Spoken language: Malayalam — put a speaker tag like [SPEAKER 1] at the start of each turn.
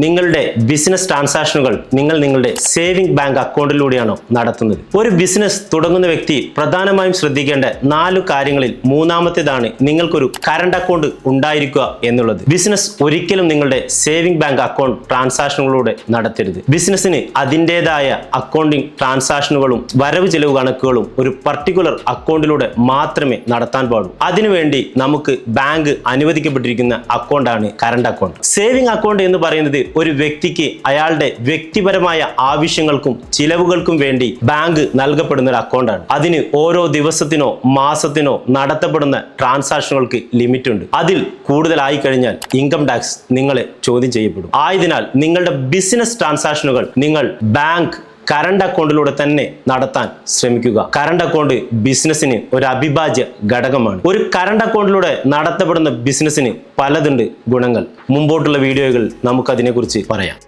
[SPEAKER 1] നിങ്ങളുടെ ബിസിനസ് ട്രാൻസാക്ഷനുകൾ നിങ്ങളുടെ സേവിംഗ് ബാങ്ക് അക്കൗണ്ടിലൂടെയാണോ നടത്തുന്നത്? ഒരു ബിസിനസ് തുടങ്ങുന്ന വ്യക്തി പ്രധാനമായും ശ്രദ്ധിക്കേണ്ട 4 കാര്യങ്ങളിൽ മൂന്നാമത്തേതാണ് നിങ്ങൾക്കൊരു കറണ്ട് അക്കൗണ്ട് ഉണ്ടായിരിക്കുക എന്നുള്ളത്. ബിസിനസ് ഒരിക്കലും നിങ്ങളുടെ സേവിംഗ് ബാങ്ക് അക്കൗണ്ട് ട്രാൻസാക്ഷനുകളിലൂടെ നടത്തരുത്. ബിസിനസ്സിന് അതിൻ്റെതായ അക്കൗണ്ടിംഗ് ട്രാൻസാക്ഷനുകളും വരവ് ചെലവ് കണക്കുകളും ഒരു പർട്ടിക്കുലർ അക്കൗണ്ടിലൂടെ മാത്രമേ നടത്താൻ പാടുള്ളൂ. അതിനുവേണ്ടി നമുക്ക് ബാങ്ക് അനുവദിക്കപ്പെട്ടിരിക്കുന്ന അക്കൗണ്ടാണ് കറണ്ട് അക്കൗണ്ട്. സേവിംഗ് അക്കൗണ്ട് എന്ന് പറയുന്നത് ഒരു വ്യക്തിക്ക് അയാളുടെ വ്യക്തിപരമായ ആവശ്യങ്ങൾക്കും ചിലവുകൾക്കും വേണ്ടി ബാങ്ക് നൽകപ്പെടുന്ന ഒരു അക്കൗണ്ടാണ്. അതിന് ഓരോ ദിവസത്തിനോ മാസത്തിനോ നടത്തപ്പെടുന്ന ട്രാൻസാക്ഷനുകൾക്ക് ലിമിറ്റ് ഉണ്ട്. അതിൽ കൂടുതലായി കഴിഞ്ഞാൽ ഇൻകം ടാക്സ് നിങ്ങളെ ചോദ്യം ചെയ്യപ്പെടും. ആയതിനാൽ നിങ്ങളുടെ ബിസിനസ് ട്രാൻസാക്ഷനുകൾ നിങ്ങൾ ബാങ്ക് കറണ്ട് അക്കൗണ്ടിലൂടെ തന്നെ നടത്താൻ ശ്രമിക്കുക. കറണ്ട് അക്കൗണ്ട് ബിസിനസ്സിന് ഒരു അവിഭാജ്യ ഘടകമാണ്. ഒരു കറണ്ട് അക്കൗണ്ടിലൂടെ നടത്തപ്പെടുന്ന ബിസിനസ്സിന് പലതുണ്ട് ഗുണങ്ങൾ. മുമ്പോട്ടുള്ള വീഡിയോകൾ നമുക്കതിനെക്കുറിച്ച് പറയാം.